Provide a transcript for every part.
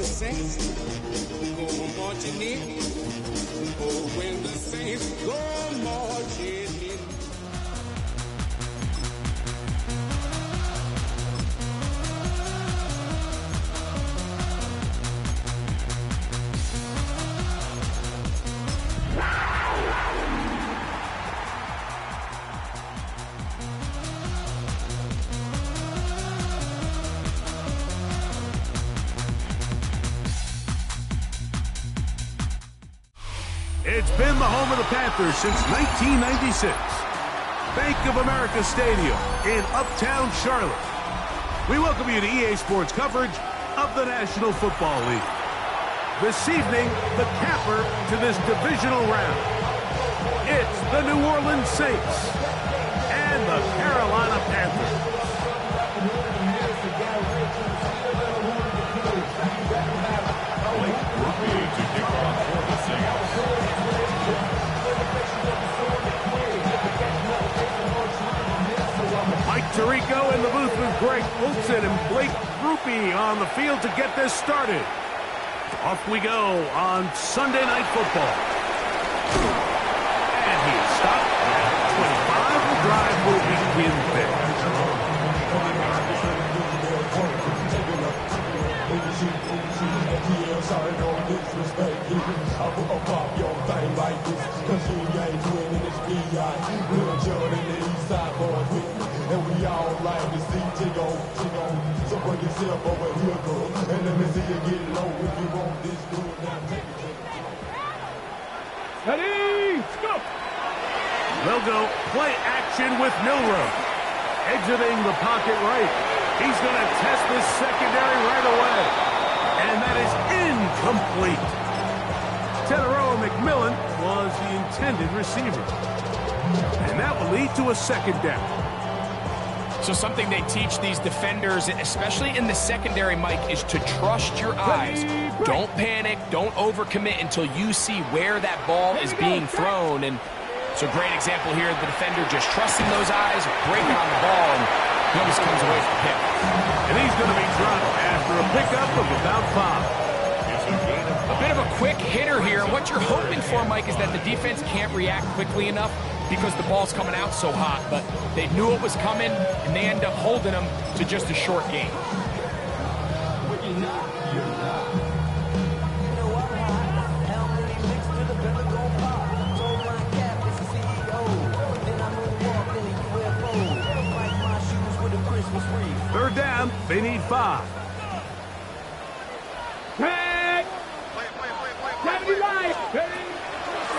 saints go marching in, oh, when the saints go marching in. It's been the home of the Panthers since 1996. Bank of America Stadium in Uptown Charlotte. We welcome you to EA Sports coverage of the National Football League. This evening, the capper to this divisional round. It's the New Orleans Saints and the Carolina Panthers. Mike Tirico in the booth with Greg Olson and Blake Grupe on the field to get this started. Off we go on Sunday Night Football. And he's stopped at 25. The drive will begin there. And we all like to see Chigo. So bring yourself over here, girl. And let me see you get low if you want this good. Now take it. Ready, go! They'll go play action with Milrow. Exiting the pocket right. He's going to test this secondary right away. And that is incomplete. Teteroa McMillan was the intended receiver. And that will lead to a second down. So something they teach these defenders, especially in the secondary, Mike, is to trust your eyes. Don't panic. Don't overcommit until you see where that ball is being thrown. And it's a great example here. The defender just trusting those eyes, breaking on the ball, and he almost comes away with the pick. And he's going to be dropped after a pickup of about 5. A bit of a quick hitter here. And what you're hoping for, Mike, is that the defense can't react quickly enough because the ball's coming out so hot. But they knew it was coming, and they end up holding them to just a short game. Third down, they need 5.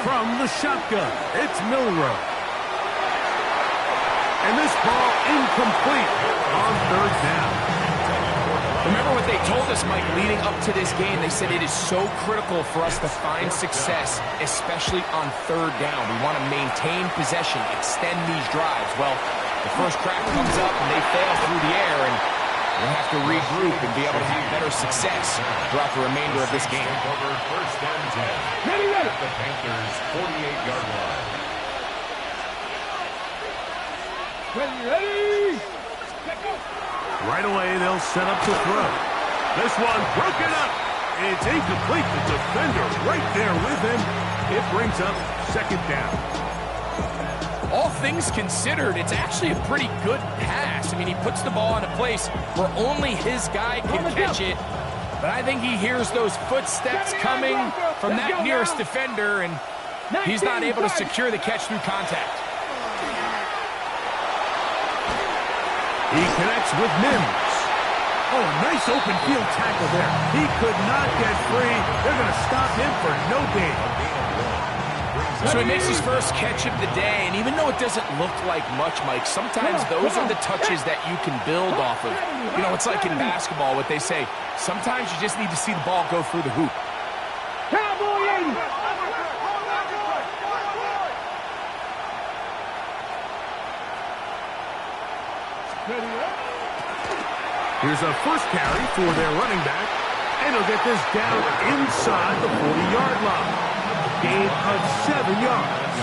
From the shotgun, it's Milrow. And this ball incomplete on third down. Remember what they told us, Mike, leading up to this game. They said it is so critical for us to find success, especially on third down. We want to maintain possession, extend these drives. Well, the first crack comes up and they fail through the air, and we'll have to regroup and be able to have better success throughout the remainder of this game. First and 10 at the Panthers' 48-yard line. Ready? Right away, they'll set up to throw. This one broken up. It's incomplete. The defender right there with him. It brings up second down. All things considered, it's actually a pretty good pass. I mean, he puts the ball in a place where only his guy can catch it. But I think he hears those footsteps coming from that nearest defender, and he's not able to secure the catch through contact. He connects with Mims. Oh, nice open field tackle there. He could not get free. They're going to stop him for no gain. So he makes his first catch of the day, and even though it doesn't look like much, Mike, sometimes those are the touches that you can build off of. You know, it's like in basketball, what they say, sometimes you just need to see the ball go through the hoop. Here's a first carry for their running back, and he'll get this down inside the 40-yard line. Gain of 7 yards.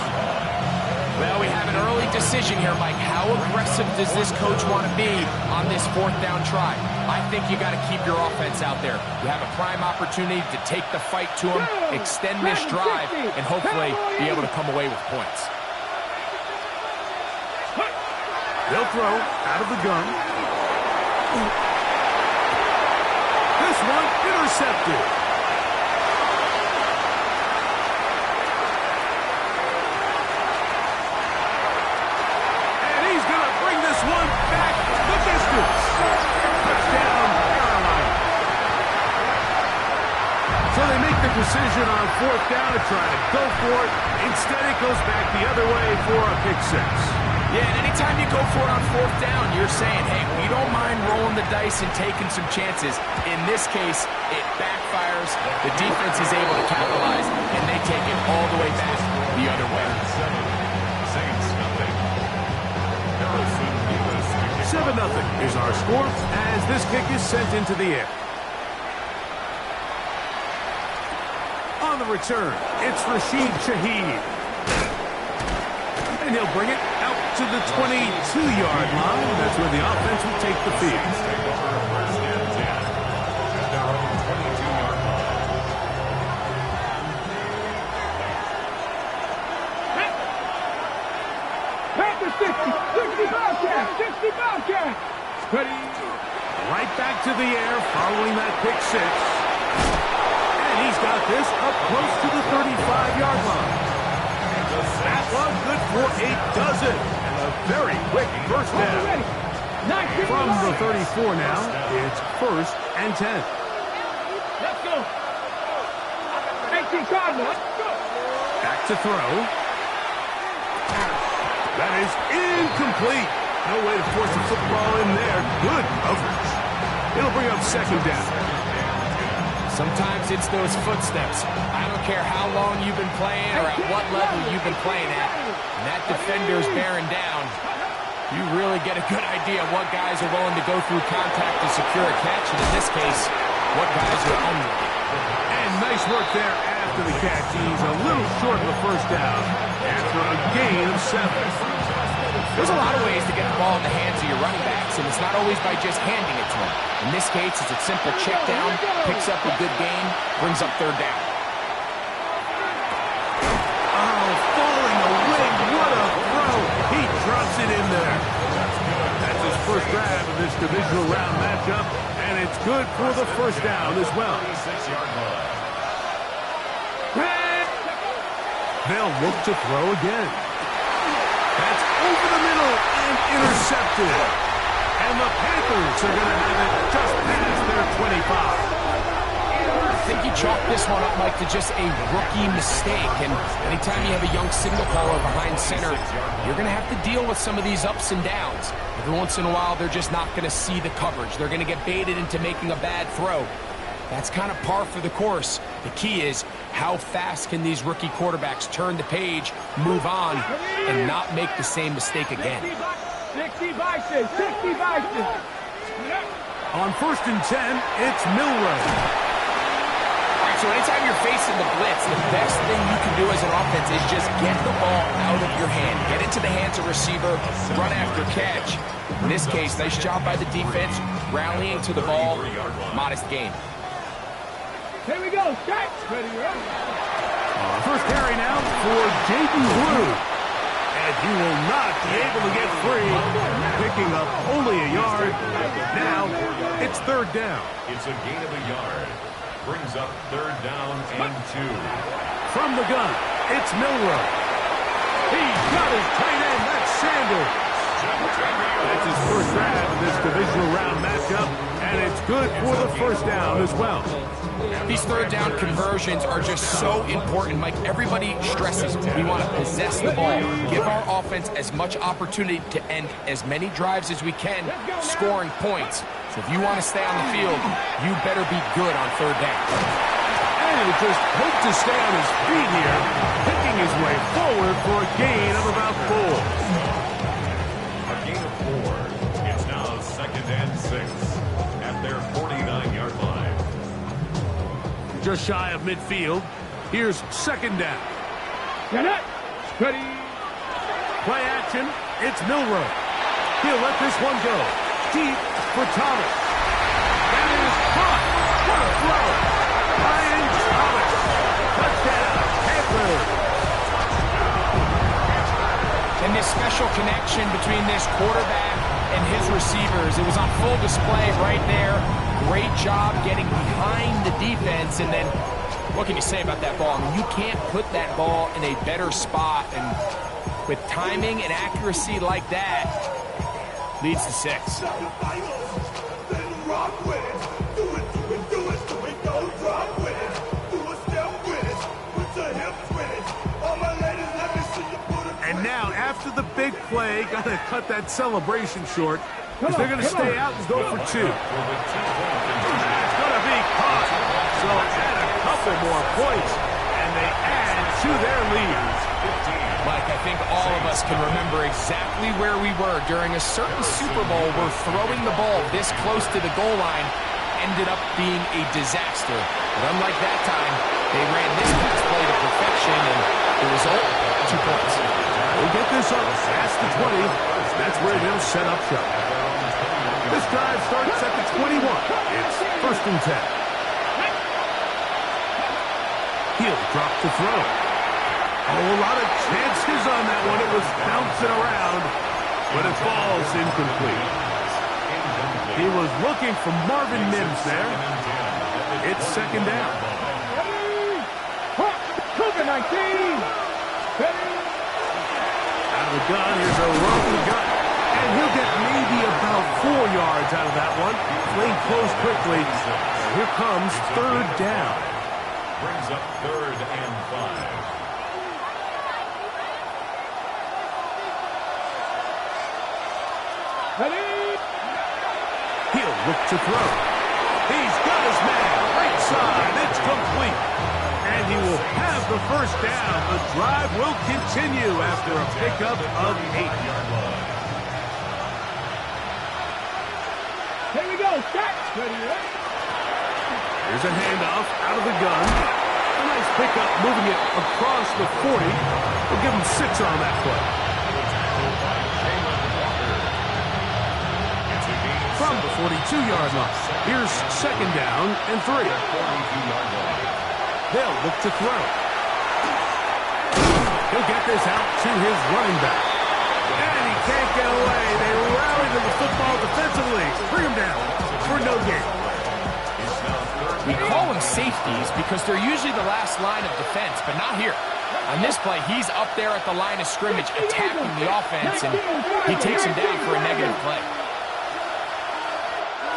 Well, we have an early decision here, Mike. How aggressive does this coach want to be on this 4th down try? I think you got to keep your offense out there. You have a prime opportunity to take the fight to them, extend this drive, and hopefully be able to come away with points. They'll throw out of the gun. This one intercepted. And he's going to bring this one back the distance. Touchdown, Carolina. So they make the decision on 4th down to try to go for it. Instead, it goes back the other way for a pick 6. Yeah, and anytime you go for it on 4th down, you're saying, hey, we don't mind rolling the dice and taking some chances. In this case, it backfires. The defense is able to capitalize, and they take it all the way back the other way. 7-0 is our score as this kick is sent into the air. On the return, it's Rashid Shaheed. And he'll bring it out to the 22-yard line. That's where the offense will take the field. Panthers 60 Bobcat, 60 Bobcat. Right back to the air following that pick 6. And he's got this up close to the 35-yard line. That one good for a dozen. And a very quick first down. From the 34 now, it's 1st and 10. Let's go. 18 Cardinal, let's go. Back to throw. That is incomplete. No way to force the football in there. Good coverage. It'll bring up 2nd down. Sometimes it's those footsteps. I don't care how long you've been playing or at what level you've been playing at. And that defender's bearing down. You really get a good idea of what guys are willing to go through contact to secure a catch, and in this case, what guys are unwilling. And nice work there after the catch. He's a little short of the first down after a gain of 7. There's a lot of ways to get the ball in the hands of your running backs, and it's not always by just handing it to them. In this case, it's a simple check down, picks up a good gain, brings up 3rd down. Oh, falling away. What a throw. He drops it in there. That's his first grab of this divisional round matchup, and it's good for the 1st down as well. They'll look to throw again. That's over the middle and intercepted. And the Panthers are going to have it just past their 25. I think you chalk this one up, Mike, to just a rookie mistake. And anytime you have a young signal caller behind center, you're going to have to deal with some of these ups and downs. Every once in a while, they're just not going to see the coverage. They're going to get baited into making a bad throw. That's kind of par for the course. The key is how fast can these rookie quarterbacks turn the page, move on, and not make the same mistake again. 60 Bison, 60 Bison. On 1st and 10, it's Milroe. So anytime you're facing the blitz, the best thing you can do as an offense is just get the ball out of your hand. Get into the hands of receiver, run after catch. In this case, nice job by the defense, rallying to the ball, modest gain. Here we go, start. First carry now for Jaden Blue. And he will not be able to get free, picking up only a yard. Now, it's 3rd down. It's a gain of a yard. Brings up 3rd down and 2. From the gun, it's Milroe. He's got his tight end, that's Sanders. That's his first grab of this divisional round matchup, and it's good for the 1st down as well. These 3rd down conversions are just so important, Mike. Everybody stresses we want to possess the ball, give our offense as much opportunity to end as many drives as we can, scoring points. So if you want to stay on the field, you better be good on 3rd down. And he'll just hope to stay on his feet here, picking his way forward for a gain of about 4. A gain of 4. It's now 2nd and 6 at their 49-yard line. Just shy of midfield. Here's 2nd down. Get it. Ready. Play action. It's Milrow. He'll let this one go. Deep for Thomas. That is caught. What a throw. Ryan Thomas. Touchdown, Panthers. And this special connection between this quarterback and his receivers, it was on full display right there. Great job getting behind the defense, and then what can you say about that ball? I mean, you can't put that ball in a better spot, and with timing and accuracy like that, leads to 6. And now, after the big play, got to cut that celebration short, because they're going to stay out and go for 2. That's going to be caught. So add a couple more points, and they add to their lead. Mike, I think all of us can remember exactly where we were during a certain Super Bowl where throwing the ball this close to the goal line ended up being a disaster. But unlike that time, they ran this pass play to perfection, and the result, 2 points. They get this up past the 20. That's where they'll set up shop. This drive starts at the 21. It's 1st and 10. He'll drop the throw. Oh, a lot of chances on that one. It was bouncing around, but it falls incomplete. He was looking for Marvin Mims there. It's 2nd down. Cougar 19. Out of the gun, here's a run to the gut. And he'll get maybe about 4 yards out of that one. Playing close quickly. Here comes 3rd down. Brings up 3rd and 5. Ready? He'll look to throw. He's got his man. Right side. It's complete. And he will have the 1st down. The drive will continue after a pickup of 8. Here we go. Start. Ready? Here's a handoff out of the gun. A nice pickup moving it across the 40. We'll give him 6 on that play. From the 42-yard line. Here's 2nd down and 3. They'll look to throw. He'll get this out to his running back. And he can't get away. They rally to the football defensively. Bring him down for no gain. We call them safeties because they're usually the last line of defense, but not here. On this play, he's up there at the line of scrimmage attacking the offense, and he takes him down for a negative play.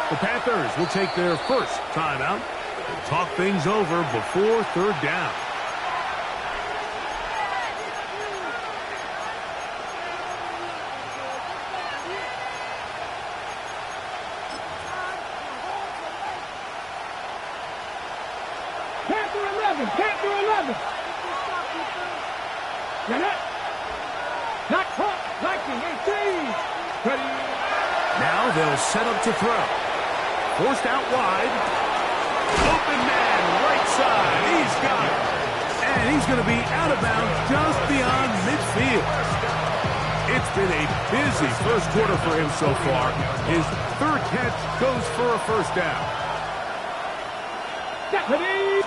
The Panthers will take their first timeout and talk things over before 3rd down. Panther 11. Panther 11. Get it. Not caught. Lightning 18. Ready. Now they'll set up to throw. Forced out wide. Open man, right side. He's got it. And he's going to be out of bounds just beyond midfield. It's been a busy 1st quarter for him so far. His 3rd catch goes for a 1st down. Deputy.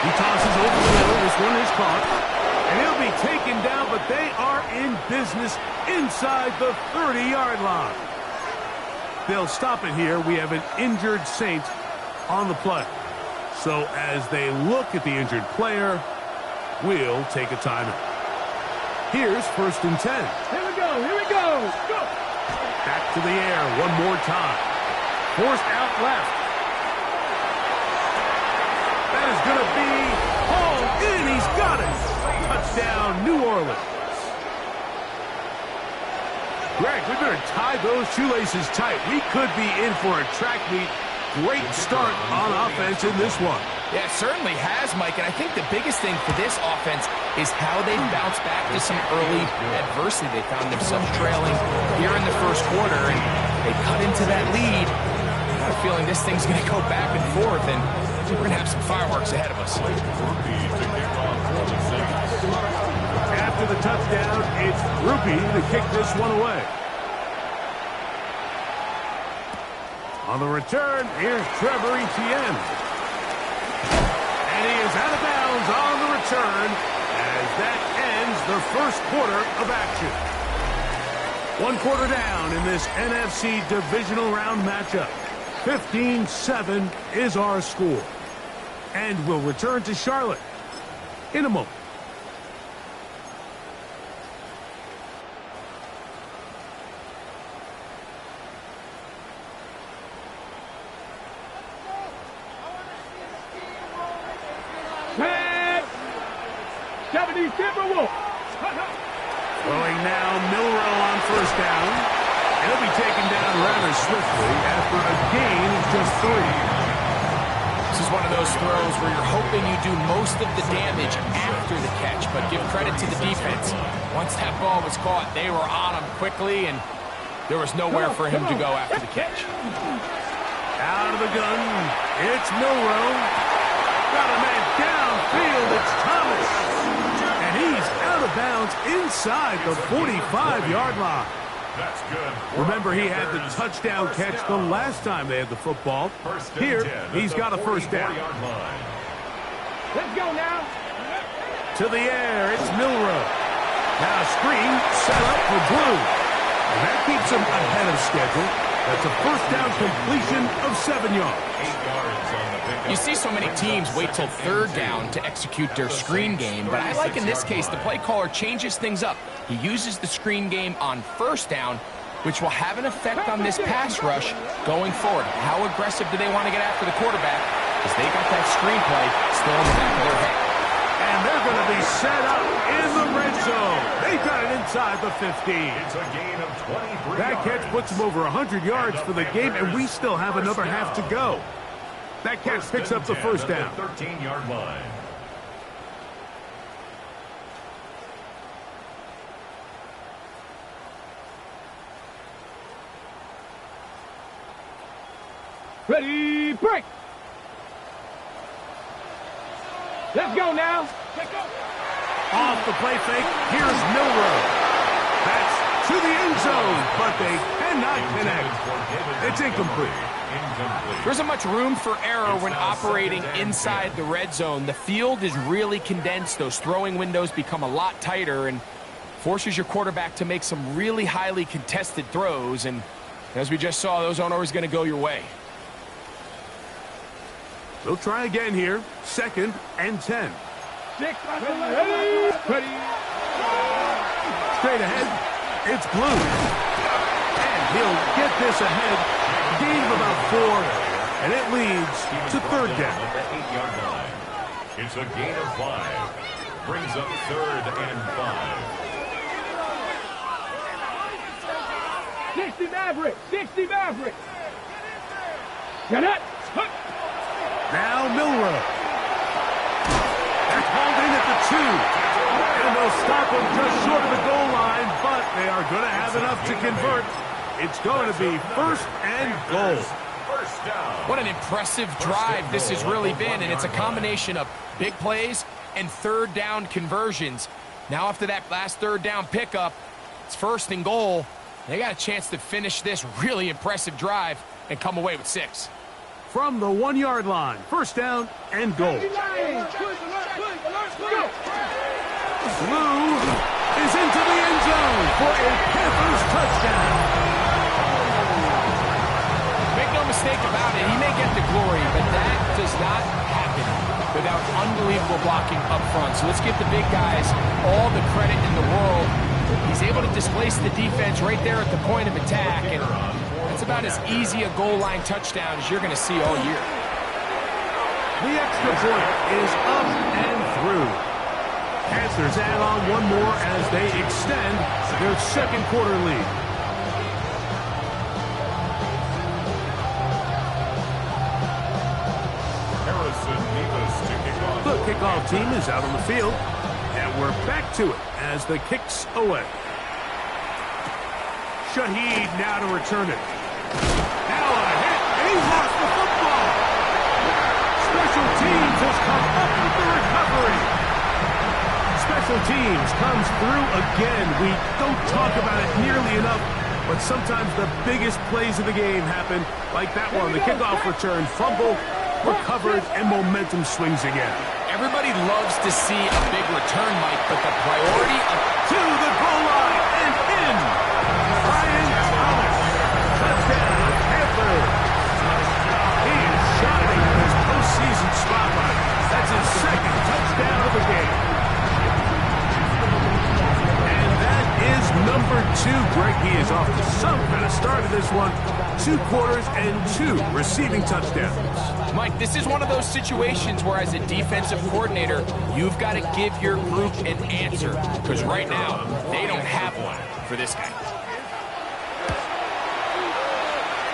He tosses over the middle. This one is caught. And he'll be taken down, but they are in business inside the 30-yard line. They'll stop it here. We have an injured Saint on the play. So as they look at the injured player, we'll take a timeout. Here's 1st and 10. Here we go. Here we go. Go. Back to the air one more time. Forced out left. That is going to be hauled in. He's got it. Touchdown, New Orleans. Greg, we better tie those shoelaces tight. We could be in for a track meet. Great start on offense in this one. Yeah, it certainly has, Mike, and I think the biggest thing for this offense is how they bounce back to some early adversity. They found themselves trailing here in the 1st quarter, and they cut into that lead. I have a feeling this thing's going to go back and forth, and we're going to have some fireworks ahead of us. After the touchdown, it's Rupi to kick this one away. On the return, here's Trevor Etienne. And he is out of bounds on the return as that ends the first quarter of action. 1 quarter down in this NFC divisional round matchup. 15-7 is our score. And we'll return to Charlotte in a moment. Throwing now, Milrow on first down. He'll be taken down rather swiftly after a gain of just 3. This is one of those throws where you're hoping you do most of the damage after the catch, but give credit to the defense. Once that ball was caught, they were on him quickly, and there was nowhere for him to go after the catch. Out of the gun, it's Milrow. Got a man downfield, it's Thomas. And he's out of bounds inside the 45-yard line. That's good. Remember, he had the touchdown catch the last time they had the football. Here, he's got a first down. Let's go now. To the air, it's Milrow. Now a screen set up for Blue. And that keeps him ahead of schedule. That's a first down completion of 7 yards. 8 yards on the pickup. You see so many teams wait till third down to execute their screen game, but I like in this case the play caller changes things up. He uses the screen game on first down, which will have an effect on this pass rush going forward. How aggressive do they want to get after the quarterback? Because they got that screen play still in the back of their head. And they're going to be set up in the red zone. They got it inside the 15. It's a gain of 23 That catch puts them over 100 yards for the game, and we still have another half to go. That catch picks up the first down. 13-yard line. Ready, break. Let's go now. Off the play fake, here's Milrow. That's to the end zone, but they cannot connect. It's incomplete. There isn't much room for error when operating inside the red zone. The field is really condensed. Those throwing windows become a lot tighter and forces your quarterback to make some really highly contested throws. And as we just saw, those aren't always going to go your way. We'll try again here. 2nd and 10. Ready. Straight ahead, it's Blue. And he'll get this ahead. Gain of about 4, and it leads to third down. The 8-yard line. It's a gain of 5. Brings up 3rd and 5. 60 Maverick. 60 Maverick. Get it. Now Milrow. That's hauled in at the 2. And they'll stop him just short of the goal line, but they are going to have enough to convert. It's going to be 1st and goal. First down. What an impressive drive this has really been, and it's a combination of big plays and third down conversions. Now after that last third down pickup, it's 1st and goal. They got a chance to finish this really impressive drive and come away with 6. From the 1-yard line, 1st down and goal. Blue is into the end zone for a Panthers touchdown. Make no mistake about it, he may get the glory, but that does not happen without unbelievable blocking up front. So let's give the big guys all the credit in the world. He's able to displace the defense right there at the point of attack, and that's about as easy a goal line touchdown as you're going to see all year. The extra point is up and through. Panthers add on one more as they extend their 2nd quarter lead. The kickoff team is out on the field, and we're back to it as the kick's away. Shaheed now to return it. Now a hit, and he lost the football. Special teams has come up with the recovery. Special teams comes through again. We don't talk about it nearly enough, but sometimes the biggest plays of the game happen, like that one, the kickoff return, fumble, recovered, and momentum swings again. Everybody loves to see a big return, Mike, but the priority to the goal line and in. Brian Thomas, touchdown, Panthers. He is shining in his postseason spotlight. That's his second touchdown of the game. And that is number 2. Greg, he is off to some kind of start of this one. 2 quarters and 2 receiving touchdowns. Mike, this is one of those situations where as a defensive coordinator, you've got to give your group an answer. Because right now, they don't have one for this guy.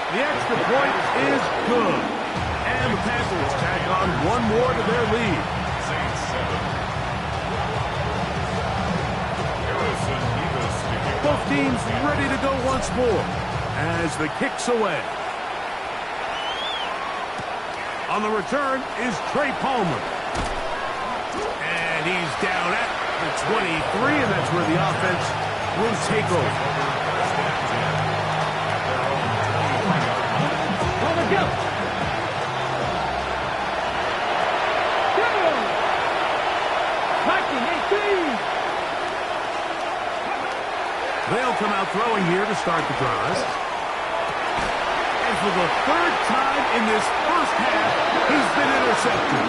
The extra point is good. And the Panthers tack on one more to their lead. Both teams ready to go once more as the kick's away. On the return is Trey Palmer. And he's down at the 23, and that's where the offense will take over. They'll come out throwing here to start the drive. And for the 3rd time in this first half, he's been intercepted.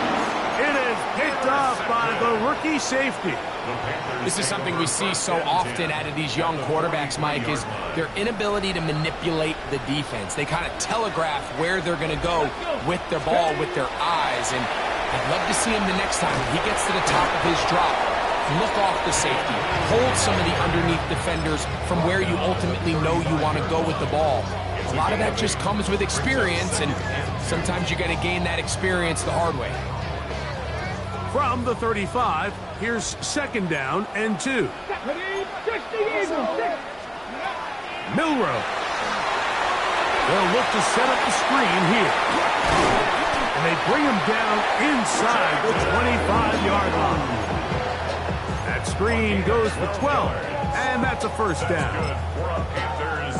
It is picked off by the rookie safety. This is something we see so often out of these young quarterbacks, Mike, is their inability to manipulate the defense. They kind of telegraph where they're going to go with their ball, with their eyes. And I'd love to see him the next time when he gets to the top of his drop. Look off the safety. Hold some of the underneath defenders from where you ultimately know you want to go with the ball. A lot of that just comes with experience, and sometimes you got to gain that experience the hard way. From the 35, here's 2nd down and 2. Milrow. They'll look to set up the screen here. And they bring him down inside the 25-yard line. That screen goes for 12, and that's a 1st down.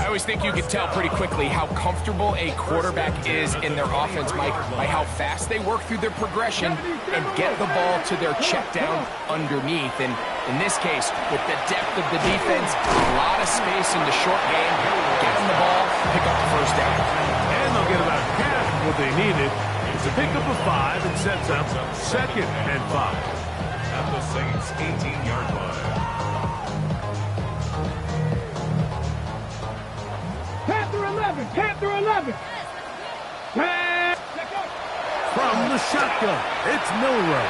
I always think you can tell pretty quickly how comfortable a quarterback is in their offense, Mike, by how fast they work through their progression and get the ball to their check down underneath. And in this case, with the depth of the defense, a lot of space in the short game, get them the ball, pick up the 1st down. And they'll get about half of what they needed. It's a pickup of 5 and sets up 2nd and 5. At the Saints' 18-yard line. Panther 11. From the shotgun, it's Milrow.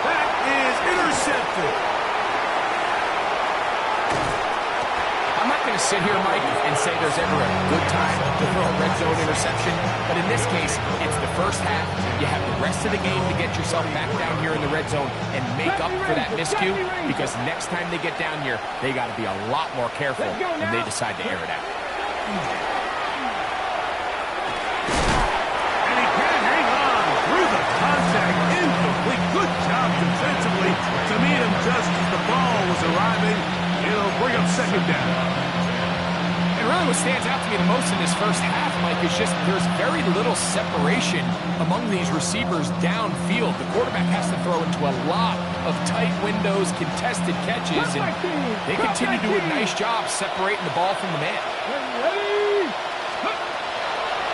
That is intercepted. I'm not going to sit here, Mike, and say there's ever a good time to throw a red zone interception, but in this case, it's the first half. You have the rest of the game to get yourself back down here in the red zone and make up for that miscue, because next time they get down here, they got to be a lot more careful when they decide to air it out. And he can't hang on through the contact. Incomplete. Good job defensively to meet him just as the ball was arriving. It'll bring up 2nd down. And really what stands out to me the most in this first half, Mike, is just there's very little separation among these receivers downfield. The quarterback has to throw into a lot of tight windows, contested catches, and they continue to do a nice job separating the ball from the man.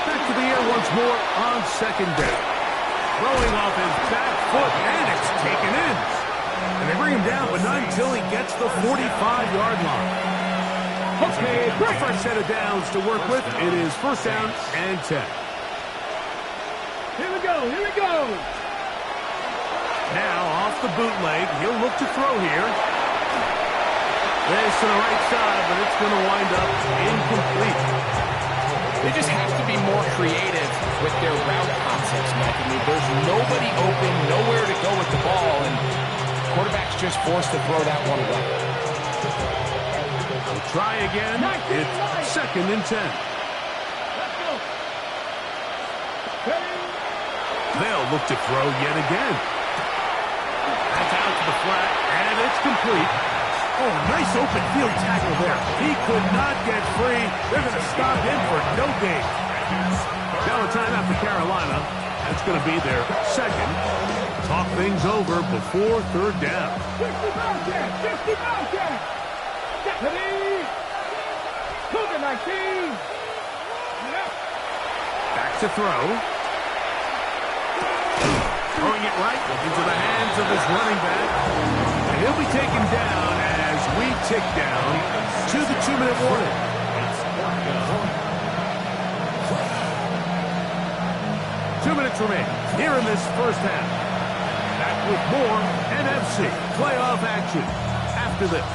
Back to the air once more on 2nd down. Throwing off his back foot, and it's taken in. And they bring him down, but not until he gets the 45-yard line. Okay, first set of downs to work with. It is 1st down and 10. Here we go. Now off the bootleg, he'll look to throw here. This to the right side, but it's going to wind up incomplete. They just have to be more creative with their route concepts, Mike. I mean, there's nobody open, nowhere to go with the ball, and quarterback's just forced to throw that one away. We'll try again. It's 2nd and 10. They'll look to throw yet again. That's out to the flat, and it's complete. Oh, nice open field tackle there. He could not get free. They're going to stop him for no gain. Now a timeout for Carolina. That's going to be their second. Talk things over before third down. 50 Bobcat! Deputy! Cougar 19! Back to throw. Throwing it right into the hands of his running back. And he'll be taken down as we tick down to the 2-minute warning. 2 minutes remain here in this first half. Back with more NFC playoff action after this.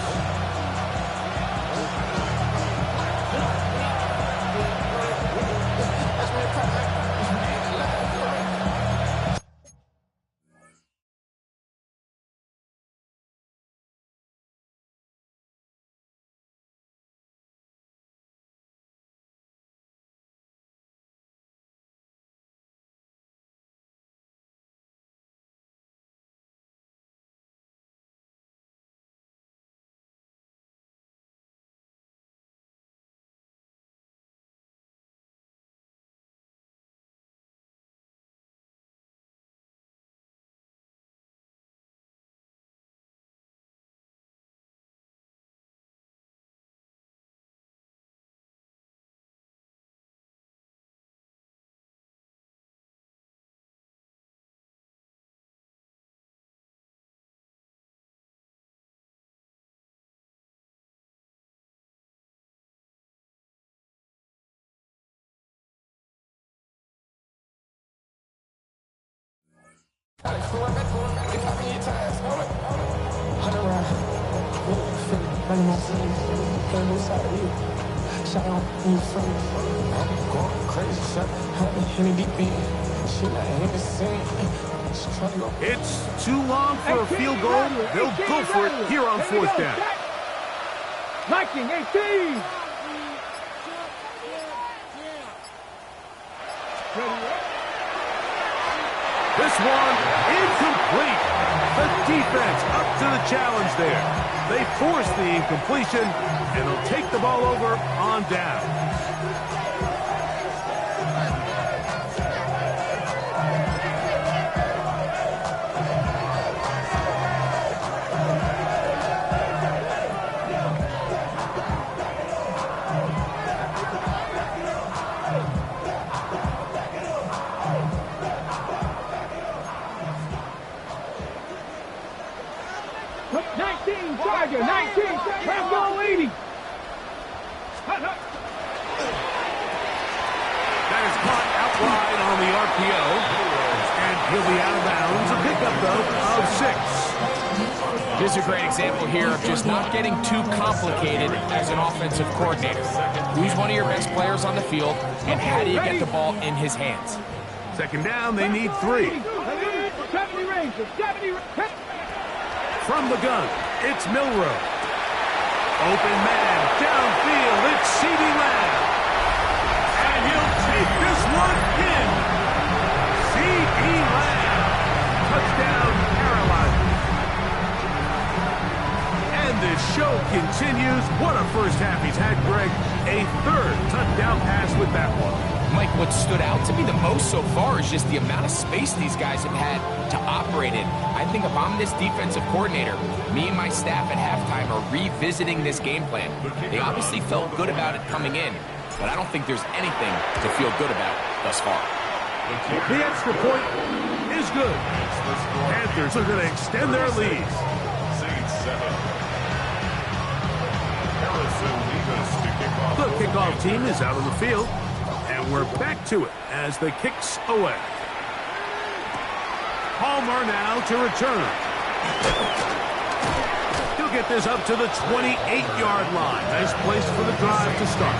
It's too long for a field goal. They'll go for it here on fourth down. 19-18! This one incomplete. The defense up to the challenge there. They force the incompletion, and they'll take the ball over on down. Tiger, 19, Rambo 80. That is caught out wide on the RPO. And he'll be out of bounds. A pickup, though, of 6. This is a great example here of just not getting too complicated as an offensive coordinator. Who's one of your best players on the field, and how do you get the ball in his hands? Second down, they need 3. 70 Rangers, 70 From the gun, it's Milrow. Open man, downfield, it's CeeDee Lamb. And he'll take this one in. CeeDee Lamb. Touchdown, Carolina. And this show continues. What a first half he's had, Greg. A third touchdown pass with that one. Mike, what stood out to me the most so far is just the amount of space these guys have had to operate in. I think if I'm this defensive coordinator, me and my staff at halftime are revisiting this game plan. They obviously felt good about it coming in, but I don't think there's anything to feel good about thus far. The extra point is good. Panthers are going to extend their lead. The kickoff team is out on the field. And we're back to it as the kick's away. Palmer now to return. He'll get this up to the 28-yard line. Nice place for the drive to start.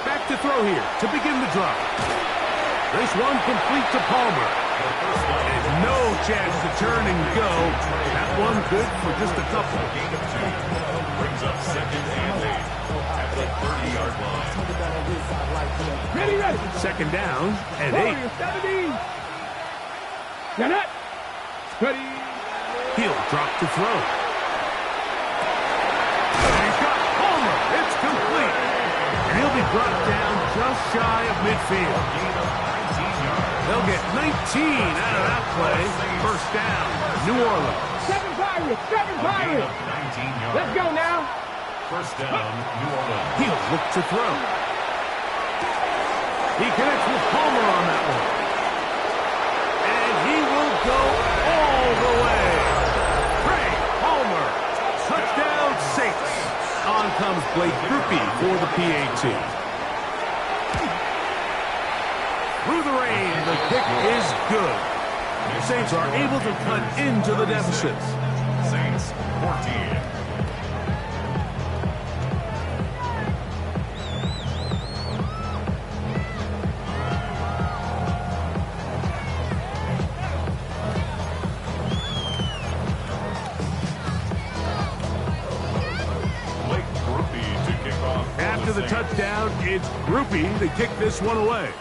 Back to throw here to begin the drive. This one complete to Palmer. And No chance to turn and go. That one good for just a couple. Gain of 2. Brings up second and 8 at the 30-yard line. Ready, ready. Second down and 8. 70. Got it. Ready. He'll drop to throw. And he's got Homer. It's complete. And he'll be brought down just shy of midfield. Gain of 19 yards. They'll get 19 out of that play. First down, New Orleans. 7 Pirates. 7 A gain Pirates. of 19 yards. Let's go now. First down, New Orleans. He'll look to throw. He connects with Homer on that one. And he will go all the way. Great Homer. Touchdown Saints. On comes Blake Groupie for the PAT. Through the rain, the kick is good. The Saints are able to cut into the deficits. Saints 14. After the touchdown, it's Groupie to kick this one away.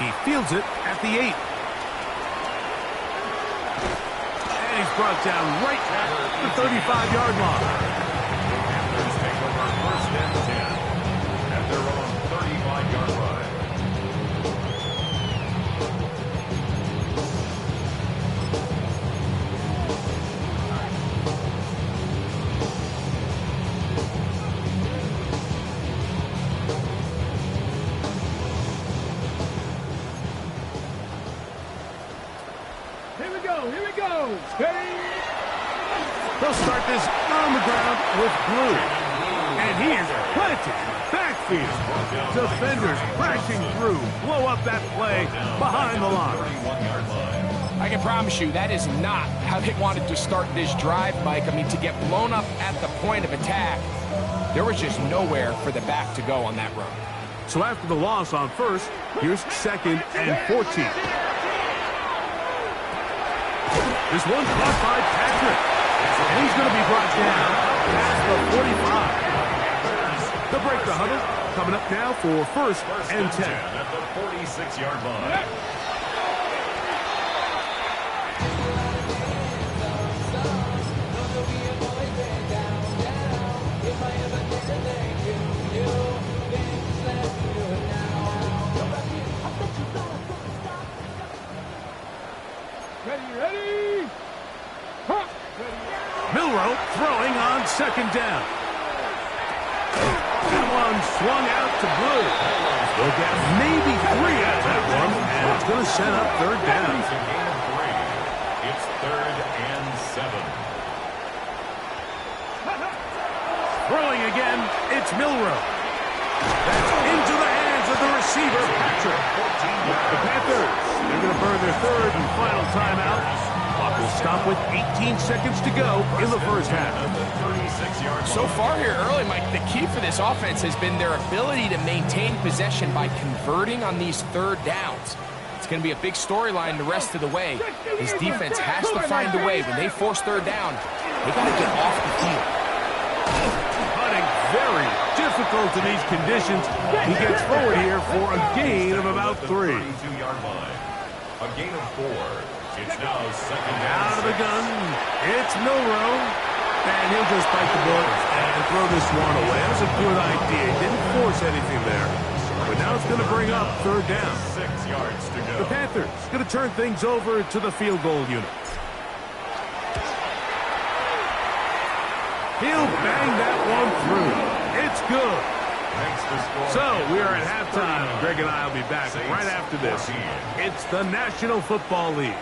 He fields it at the 8. And he's brought down right at the 35-yard line. Panthers take over first and 10 at their own 35-yard line. Here we go. Steady. They'll start this on the ground with Blue. And he is planted in the backfield. Defenders crashing through. Blow up that play behind the line. 31-yard line. I can promise you that is not how they wanted to start this drive, Mike. I mean, to get blown up at the point of attack, there was just nowhere for the back to go on that run. So after the loss on first, here's second and 14. This one's caught by Patrick. And he's going to be brought down past the 45. They'll break the huddle. Coming up now for first and 10. At the 46-yard line. Ready. Huh. Milroe throwing on second down. That one swung out to Blue. They'll get maybe 3 out of that one, and it's going to set up third down. It's a gain of 3. It's third and 7. Throwing again, it's Milroe. That's into the hands of the receiver, Patrick. The Panthers, they're going to burn their third and final timeout. Clock will stop with 18 seconds to go in the first half. So far here early, Mike, the key for this offense has been their ability to maintain possession by converting on these third downs. It's going to be a big storyline the rest of the way. His defense has to find a way. When they force third down, they got to get off the field. Putting very difficult in these conditions. He gets forward here for a gain of about 3. 32-yard line. A gain of 4. It's now second down. Out of the gun, it's Milroe. And he'll just bite the bullet and throw this one away. That was a good idea. He didn't force anything there. But now it's going to bring up third down. 6 yards to go. The Panthers going to turn things over to the field goal unit. He'll bang that one through. It's good. So we are at halftime. Greg and I will be back right after this. It's the National Football League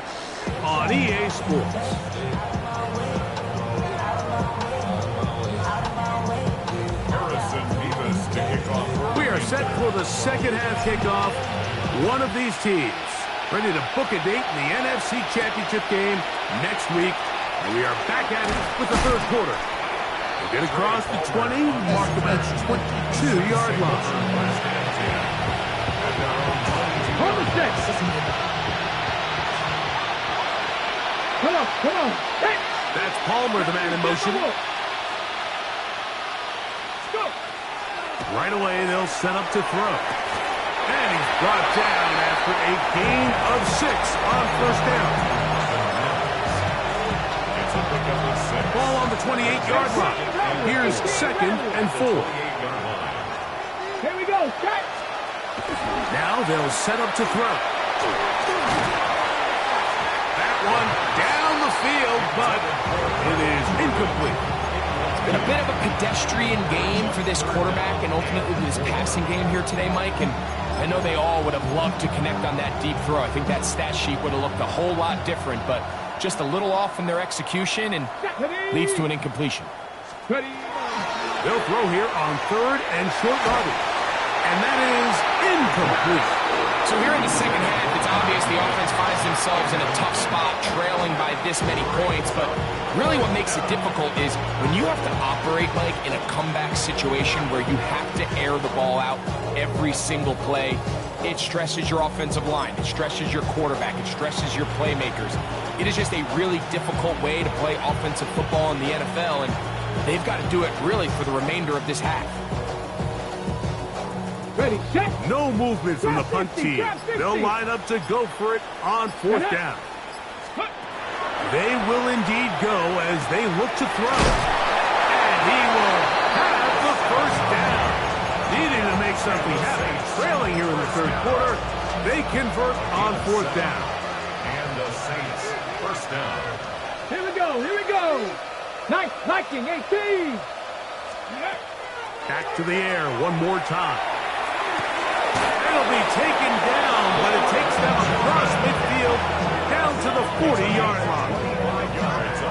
on EA Sports. We are set for the second half kickoff. One of these teams ready to book a date in the NFC Championship game next week. And we are back at it with the third quarter. We'll get across the 20, mark the match 22-yard line. Come on. Hey. That's Palmer, the man in motion. Go. Right away, they'll set up to throw. And he's brought down after a gain of 6 on first down. It's a pickup of 6. Ball on the 28-yard line. Here's 2nd and 4. Here we go. Set. Now they'll set up to throw. That one down the field, but it is incomplete. It's been a bit of a pedestrian game for this quarterback and ultimately this passing game here today, Mike. And I know they all would have loved to connect on that deep throw. I think that stat sheet would have looked a whole lot different, but just a little off in their execution and leads to an incompletion. Ready. They'll throw here on 3rd and short yardage. And that is incomplete. So here in the second half, it's obvious the offense finds themselves in a tough spot, trailing by this many points. But really what makes it difficult is when you have to operate, Mike, in a comeback situation where you have to air the ball out every single play, it stresses your offensive line. It stresses your quarterback. It stresses your playmakers. It is just a really difficult way to play offensive football in the NFL, and they've got to do it really for the remainder of this half. Ready, set. No movement from the punt team. They'll line up to go for it on 4th down. They will indeed go as they look to throw. And he will have the first down. Needing to make something happen. Trailing here in the 3rd quarter. They convert on 4th down. And the Saints, first down. Here we go. 19, 18. Back to the air one more time. It'll be taken down, but it takes them across midfield down to the 40-yard line.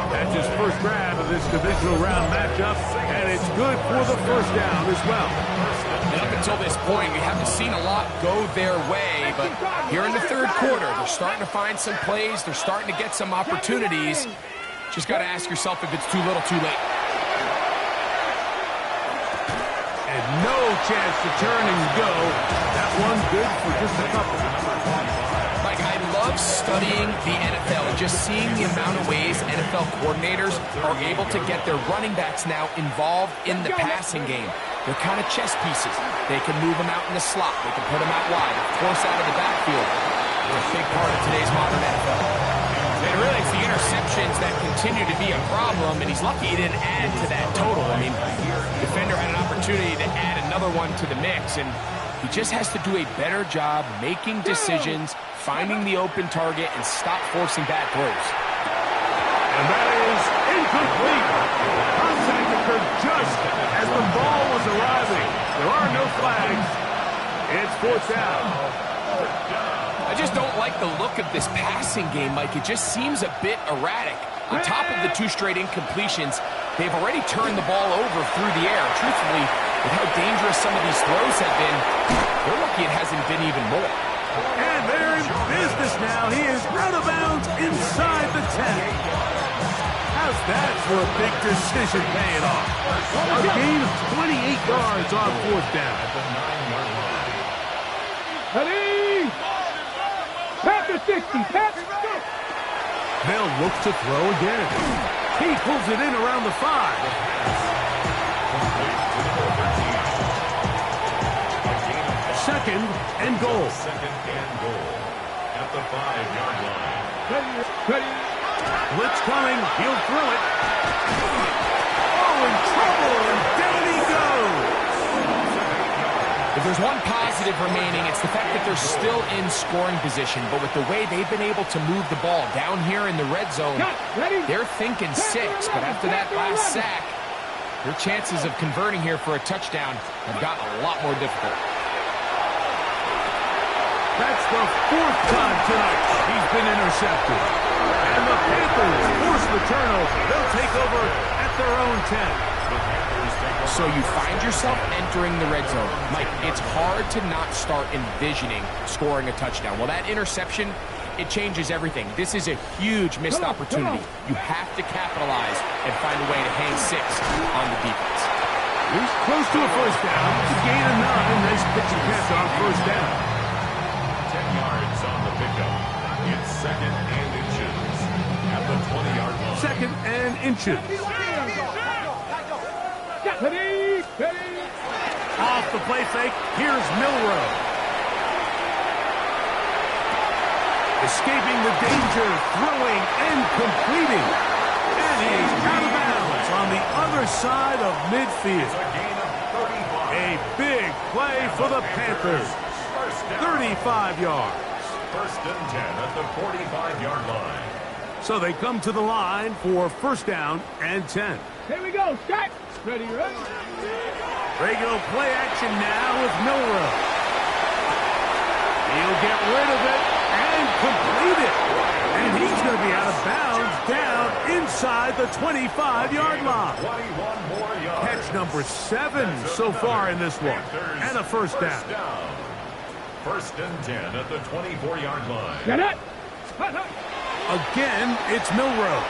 That's his first grab of this divisional round matchup, and it's good for the first down as well. And up until this point, we haven't seen a lot go their way, but here in the 3rd quarter, they're starting to find some plays. They're starting to get some opportunities. Just got to ask yourself if it's too little, too late. And no chance to turn and go. That one good for just a couple. Mike, I love studying the NFL and just seeing the amount of ways NFL coordinators are able to get their running backs now involved in the passing game. They're kind of chess pieces. They can move them out in the slot. They can put them out wide. Of course, out of the backfield. They're a big part of today's modern NFL. And really, it's the interceptions that continue to be a problem, and he's lucky he didn't add to that total. I mean, defender had an opportunity to add another one to the mix, and he just has to do a better job making decisions, finding the open target, and stop forcing bad throws. And that is incomplete. Contact occurred just as the ball was arriving. There are no flags. It's 4th down. I just don't like the look of this passing game, Mike. It just seems a bit erratic. On top of the 2 straight incompletions, they've already turned the ball over through the air. Truthfully, with how dangerous some of these throws have been, they're lucky it hasn't been even more. And they're in business now. He is out of bounds inside the 10. How's that for a big decision paying off? A gain of 28 yards on 4th down. Ready. Panthers 60. Panthers. They'll look to throw again. He pulls it in around the 5. Second and goal. At the 5-yard line. Ready. Blitz coming. He'll throw it. Oh, in trouble, and down he goes. If there's one positive remaining, it's the fact that they're still in scoring position. But with the way they've been able to move the ball down here in the red zone, they're thinking 6. But after that last sack, their chances of converting here for a touchdown have gotten a lot more difficult. That's the 4th time tonight he's been intercepted. And the Panthers force the turnover. They'll take over at their own 10. So you find yourself entering the red zone. Mike, it's hard to not start envisioning scoring a touchdown. Well, that interception, it changes everything. This is a huge missed opportunity. You have to capitalize and find a way to hang 6 on the defense. He's close to a first down. It's a gain of 9. Nice pitch and catch on first down. 10 yards 2nd and inches. Off the play fake, here's Milroe. Escaping the danger, throwing and completing. And he's out of bounds on the other side of midfield. A big play for the Panthers. 35 yards. 1st and 10 at the 45-yard line. So they come to the line for 1st down and 10. Here we go, Scott. Ready, right? Regular play action now with Milroe. He'll get rid of it and complete it. And he's going to be out of bounds down inside the 25-yard line. 21 more yards. Catch number 7 so far in this one. And a 1st down. 1st and 10 at the 24-yard line. Get it. Again, it's Milroe.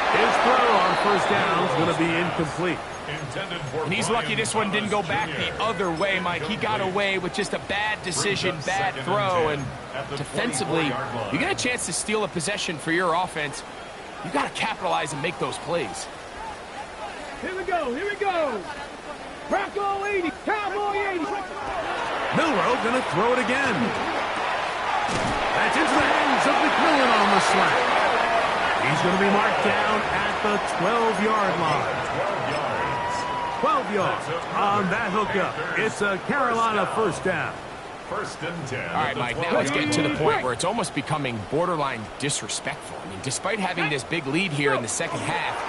His throw on 1st down is going to be incomplete. And he's lucky this one didn't go back the other way, Mike. He got away with just a bad decision, bad throw, and defensively, you get a chance to steal a possession for your offense. You got to capitalize and make those plays. Here we go, here we go. Bronco 80, Cowboy 80. Milroe going to throw it again. That's into the hands of McMillan on the slant. He's going to be marked down at the 12-yard line. 12 yards on that hookup. It's a Carolina 1st down. 1st and 10. All right, Mike, now let's get to the point where it's almost becoming borderline disrespectful. I mean, despite having this big lead here in the 2nd half,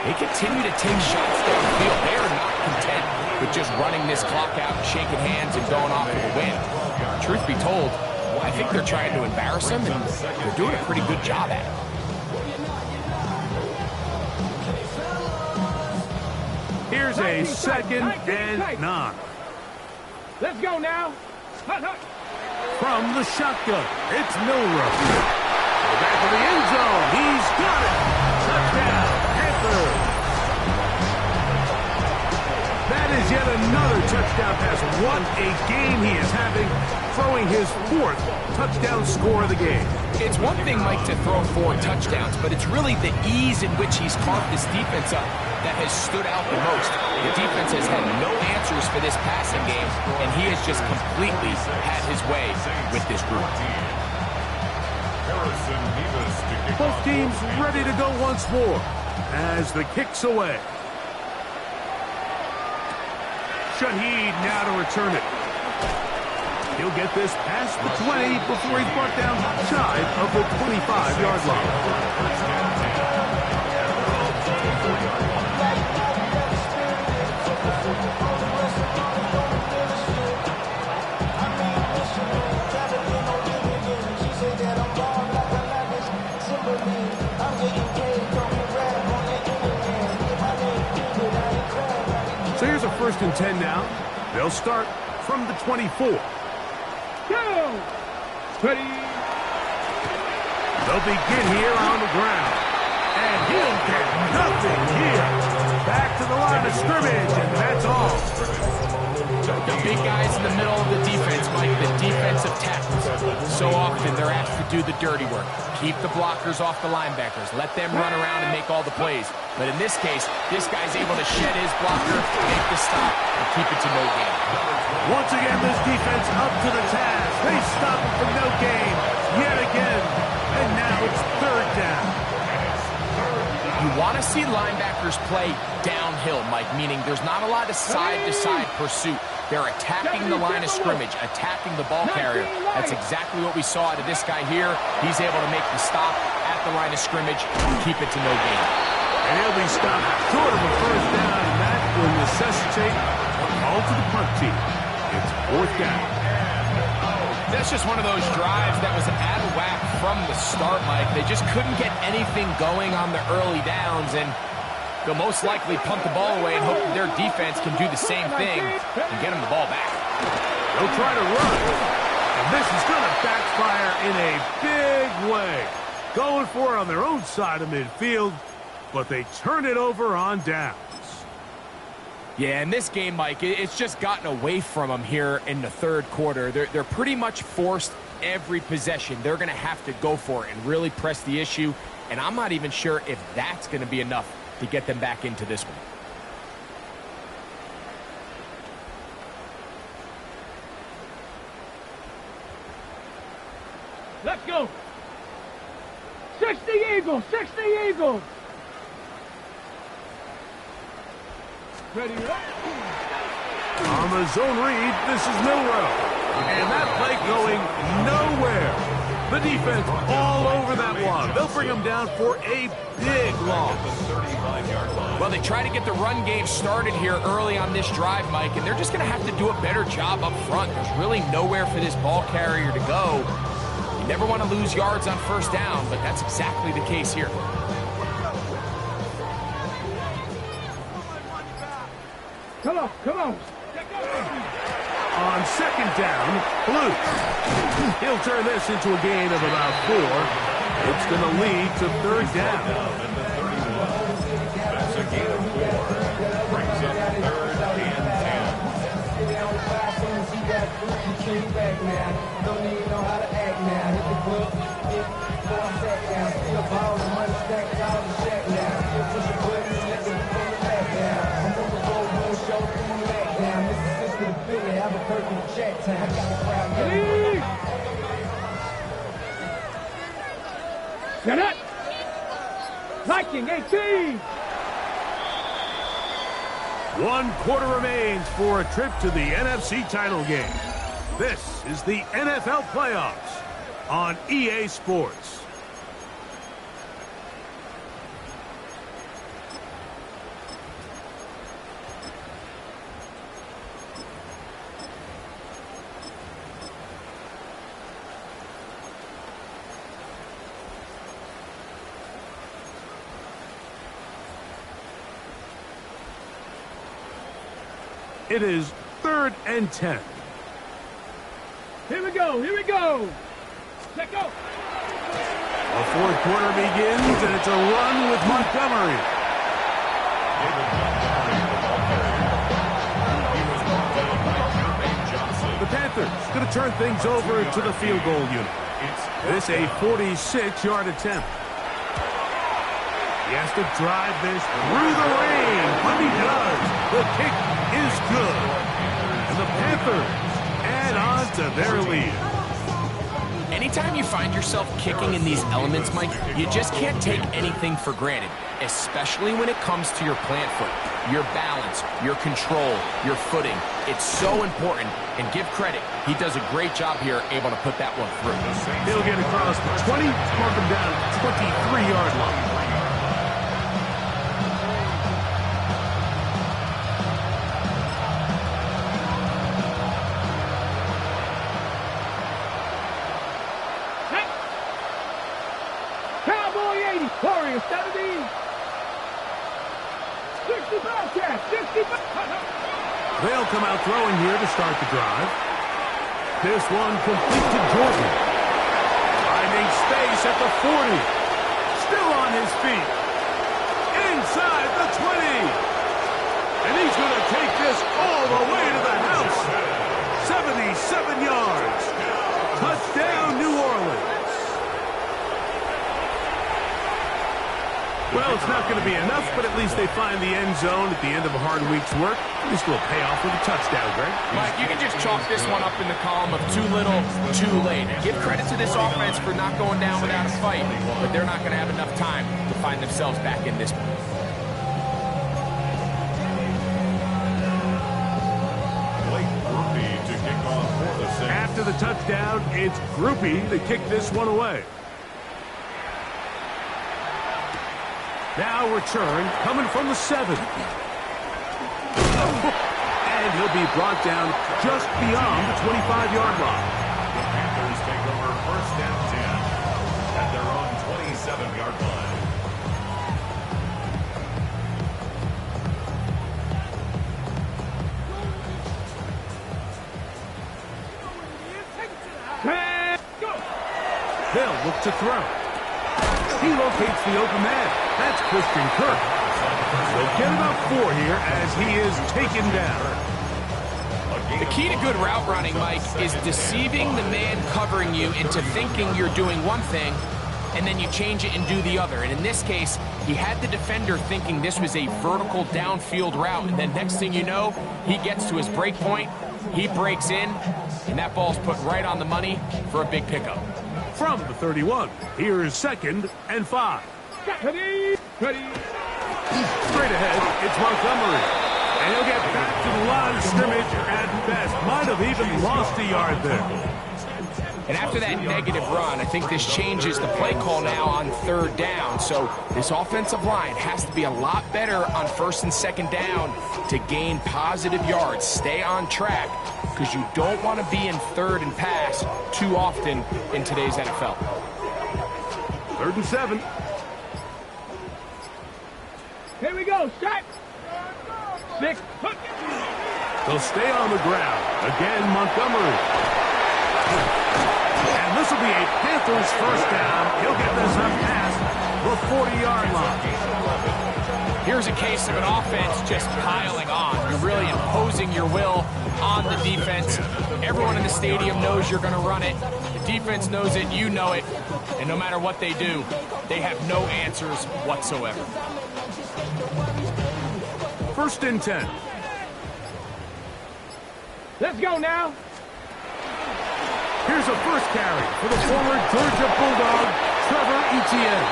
they continue to take shots downfield. They are not content with just running this clock out and shaking hands and going off with a win. Truth be told, I think they're trying to embarrass him, and they're doing a pretty good job at it. Here's a 2nd and 9. Let's go now. From the shotgun, it's Milroe. Back to the end zone. He's got it. Touchdown, Panthers. That is yet another touchdown pass. What a game he is having, throwing his 4th touchdown score of the game. It's one thing, Mike, to throw 4 touchdowns, but it's really the ease in which he's carved this defense up that has stood out the most. The defense has had no answers for this passing game, and he has just completely had his way with this group. Both teams ready to go once more as the kick's away. Shaheed now to return it. He'll get this past the 20 before he's brought down shy of the 25-yard line. So here's a 1st and 10 now. They'll start from the 24. Go! Ready? They'll begin here on the ground. And he'll get nothing here. Back to the line of scrimmage, and that's all. The big guys in the middle of the defense, Mike, the defensive tackles. So often they're asked to do the dirty work. Keep the blockers off the linebackers. Let them run around and make all the plays. But in this case, this guy's able to shed his blocker, make the stop, and keep it to no gain. Once again, this defense up to the task. They stop it for no gain yet again. And now it's 3rd down. You want to see linebackers play downhill, Mike, meaning there's not a lot of side-to-side pursuit. They're attacking the line of scrimmage, attacking the ball carrier. That's exactly what we saw out of this guy here. He's able to make the stop at the line of scrimmage, keep it to no gain. And he'll be stopped short of a 1st down, and that will necessitate a call to the punt team. It's 4th down. That's just one of those drives that was out of whack from the start, Mike. They just couldn't get anything going on the early downs, and they'll most likely punt the ball away and hope that their defense can do the same thing and get them the ball back. They'll try to run, and this is going to backfire in a big way. Going for it on their own side of midfield, but they turn it over on downs. Yeah, in this game, Mike, it's just gotten away from them here in the 3rd quarter. They're pretty much forced every possession, they're going to have to go for it and really press the issue. And I'm not even sure if that's going to be enough to get them back into this one. Let's go. 60 Eagles, 60 Eagles. Ready up. On the zone read, this is Milrow. And that play going nowhere. The defense all over that one. They'll bring them down for a big loss. Well, they try to get the run game started here early on this drive, Mike, and they're just going to have to do a better job up front. There's really nowhere for this ball carrier to go. You never want to lose yards on first down, but that's exactly the case here. Come on, come on. On second down, Lurk. He'll turn this into a gain of about 4. It's going to lead to third down. That's a gain of 4. Brings up 3rd and 10. Get it. Viking 18. 1 quarter remains for a trip to the NFC title game. This is the NFL playoffs on EA Sports. It is 3rd and 10. Here we go, here we go. Let go. The 4th quarter begins, and it's a run with Montgomery. The Panthers going to turn things over to the field goal unit. This a 46-yard attempt. He has to drive this through the rain, but he does. The kick is good. And the Panthers add on to their lead. Anytime you find yourself kicking in these elements, Mike, you just can't take anything for granted, especially when it comes to your plant foot, your balance, your control, your footing. It's so important, and give credit. He does a great job here, able to put that one through. He'll get across the 20, mark him down at the 23-yard line. Warriors 70. 60 Bobcats. 60 They'll come out throwing here to start the drive. This one complete to Jordan. Finding space at the 40. Still on his feet. Inside the 20. And he's going to take this all the way to the house. 77 yards. Touchdown, New Orleans. Well, it's not going to be enough, but at least they find the end zone at the end of a hard week's work. This will pay off with a touchdown, Greg. Mike, you can just chalk this one up in the column of too little, too late. Give credit to this offense for not going down without a fight, but they're not going to have enough time to find themselves back in this one. After the touchdown, it's Groupie to kick this one away. Now return, coming from the 7. And he'll be brought down just beyond the 25-yard line. The Panthers take over 1st and 10 at their own 27-yard line. They'll look to throw. He locates the open man. That's Christian Kirk. They'll get about 4 here as he is taken down. A The key to good route running, Mike, is deceiving the man covering you into thinking you're doing one thing, and then you change it and do the other. And in this case, he had the defender thinking this was a vertical downfield route, and then next thing you know, he gets to his break point, he breaks in, and that ball's put right on the money for a big pickup. From the 31, here's 2nd and 5. Ready. Straight ahead, it's Montgomery. And he'll get back to the line of scrimmage at best. Might have even lost a yard there. And after that negative run, I think this changes the play call now on 3rd down. So this offensive line has to be a lot better on 1st and 2nd down to gain positive yards. Stay on track, because you don't want to be in 3rd and pass too often in today's NFL. 3rd and 7. Here we go. Shot. 6. They'll stay on the ground. Again, Montgomery. And this will be a Panthers 1st down. He'll get this up past the 40-yard line. Here's a case of an offense just piling on. You're really imposing your will on the defense. Everyone in the stadium knows you're going to run it. The defense knows it. You know it. And no matter what they do, they have no answers whatsoever. 1st and 10. Let's go now. Here's a first carry for the former Georgia Bulldog, Trevor Etienne.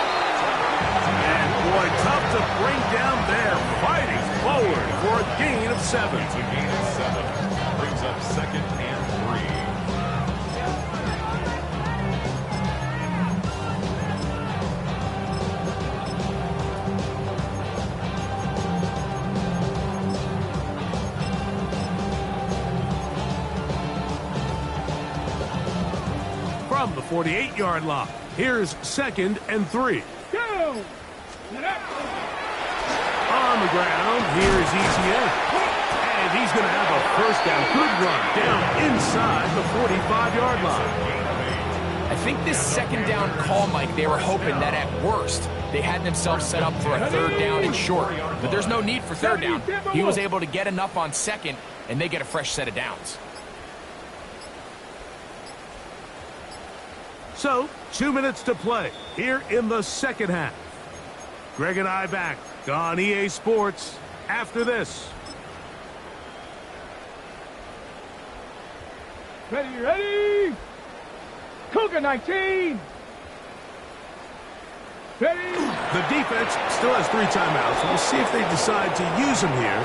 And boy, tough to bring down there, fighting forward for a gain of 7. It's a gain of 7. Brings up 2nd and 3. From the 48-yard line, here's 2nd and 3. Go. On the ground, here's Etienne. And he's going to have a 1st down. Good run down inside the 45-yard line. I think this 2nd down call, Mike, they were hoping that at worst they had themselves set up for a 3rd down and short. But there's no need for 3rd down. He was able to get enough on 2nd, and they get a fresh set of downs. So, 2 minutes to play here in the 2nd half. Greg and I back on EA Sports after this. Ready. Cougar 19. Ready. The defense still has 3 timeouts. We'll see if they decide to use them here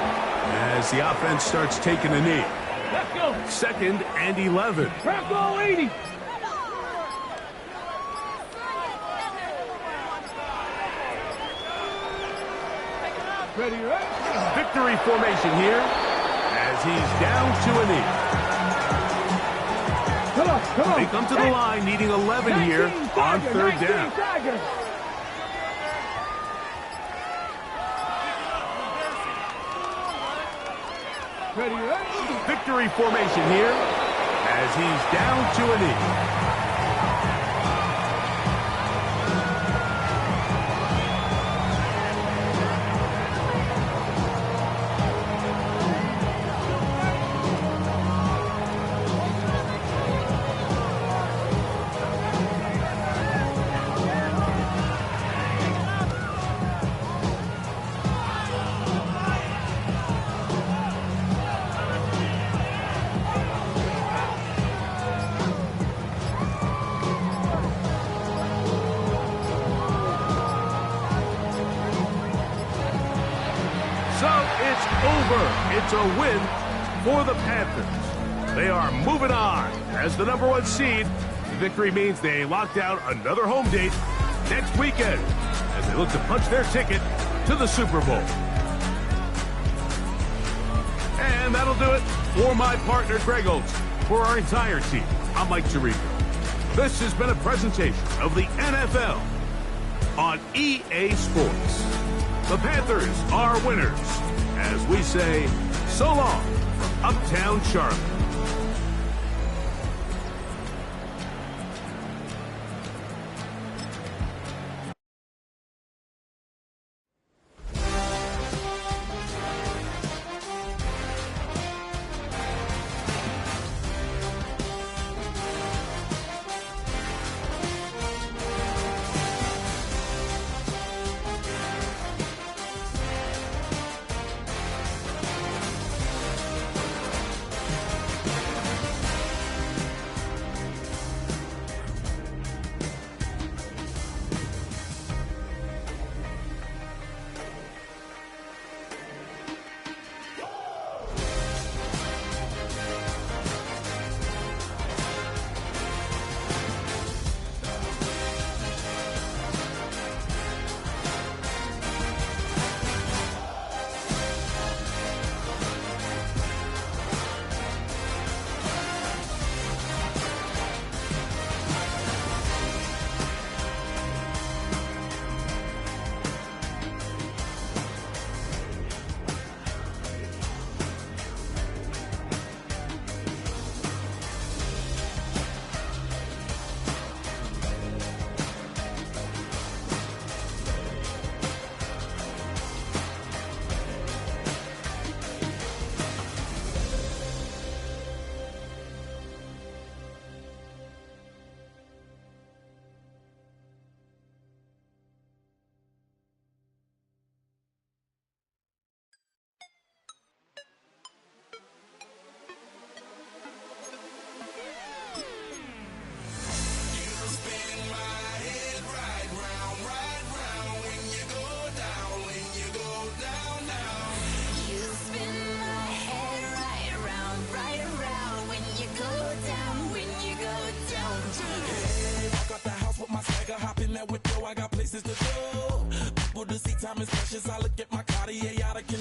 as the offense starts taking a knee. Let's go. 2nd and 11. Bronco 80. Ready. Victory formation here as he's down to a knee. Come on. They come to the line needing 11 here on 3rd down. Ready. Victory formation here as he's down to a knee. It's a win for the Panthers. They are moving on as the #1 seed. The victory means they locked down another home date next weekend as they look to punch their ticket to the Super Bowl. And that'll do it for my partner, Greg Olson. For our entire team, I'm Mike Tirico. This has been a presentation of the NFL on EA Sports. The Panthers are winners, as we say, so long from Uptown Charlotte. time is precious. I look at my Cartier out of control.